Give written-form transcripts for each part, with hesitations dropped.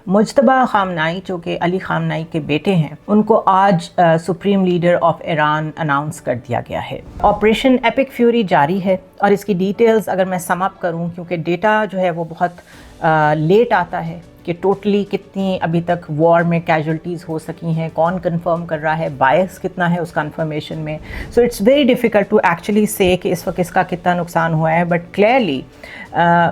مجتبی خامنائی جو کہ علی خامنائی کے بیٹے ہیں، ان کو آج supreme leader of Iran announce کر دیا گیا ہے۔ آپریشن ایپک فیوری جاری ہے، اور اس کی ڈیٹیلز اگر میں سم اپ کروں، کیونکہ ڈیٹا جو ہے وہ بہت لیٹ آتا ہے کہ ٹوٹلی کتنی ابھی تک وار میں کیجولٹیز ہو سکی ہیں، کون کنفرم کر رہا ہے، بائس کتنا ہے اس کنفرمیشن میں۔ So it's very difficult to actually سے کہ اس وقت اس کا کتنا نقصان ہوا ہے، بٹ کلیئرلی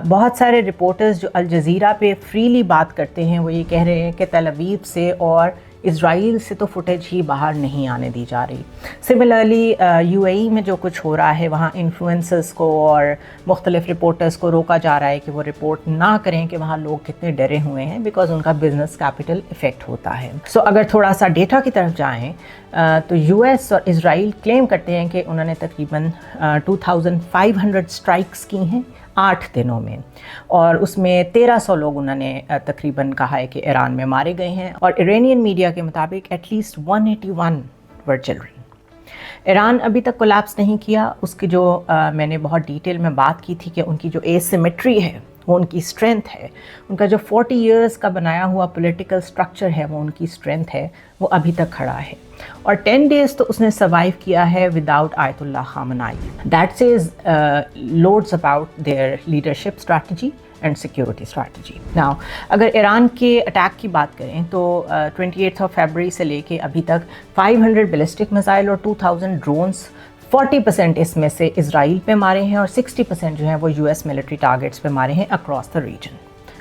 بہت سارے رپورٹرز جو الجزیرہ پہ فریلی بات کرتے ہیں وہ یہ کہہ رہے ہیں کہ تل ابیب سے اور اسرائیل سے تو فوٹیج ہی باہر نہیں آنے دی جا رہی۔ سملرلی یو اے ای میں جو کچھ ہو رہا ہے، وہاں انفلوئنسرز کو اور مختلف رپورٹرز کو روکا جا رہا ہے کہ وہ رپورٹ نہ کریں کہ وہاں لوگ کتنے ڈرے ہوئے ہیں، بیکاز ان کا بزنس کیپٹل افیکٹ ہوتا ہے۔ سو اگر تھوڑا سا ڈیٹا کی طرف جائیں تو یو ایس اور اسرائیل کلیم کرتے ہیں کہ انہوں نے تقریباً 2500 اسٹرائکس کی ہیں 8 دنوں میں، اور اس میں 1300 لوگ انہوں نے تقریباً کہا ہے کہ ایران میں مارے گئے ہیں، اور ایرانین میڈیا کے مطابق at least 181 were children. Iran ابھی تک کولیپس نہیں کیا، اس کی جو میں نے بہت ڈیٹیل میں بات کی تھی کہ ان کی جو ایسیمیٹری ہے وہ ان کی اسٹرینتھ ہے، ان کا جو 40 ایئرس کا بنایا ہوا پولیٹیکل اسٹرکچر ہے وہ ان کی اسٹرینتھ ہے، وہ ابھی تک کھڑا ہے، اور 10 ڈیز تو اس نے سروائیو کیا ہے وداؤٹ آیت اللہ Khamenei. That says loads about their leadership strategy and security strategy. Now اگر ایران کے اٹیک کی بات کریں تو 28 فیبروری سے لے کے ابھی تک 500 بیلسٹک میزائل اور 2000 ڈرونز، 40% اس میں سے اسرائیل پہ مارے ہیں، اور 60% جو ہیں وہ یو ایس ملٹری ٹارگیٹس پہ مارے ہیں across the region,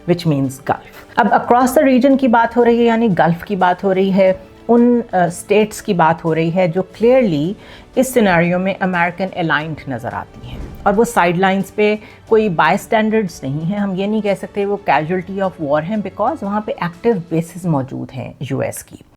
which means Gulf. اب اکراس دا ریجن کی بات ہو رہی ہے، یعنی گلف کی بات ہو رہی ہے، ان اسٹیٹس کی بات ہو رہی ہے جو کلیئرلی اس سینیریو میں امریکن الائنڈ نظر آتی ہیں، اور وہ سائیڈ لائنز پہ کوئی بائی اسٹینڈرڈس نہیں ہیں۔ ہم یہ نہیں کہہ سکتے وہ کیجولٹی آف وار ہیں، بیکاز وہاں پہ ایکٹیو بیسز موجود ہیں یو ایس کی۔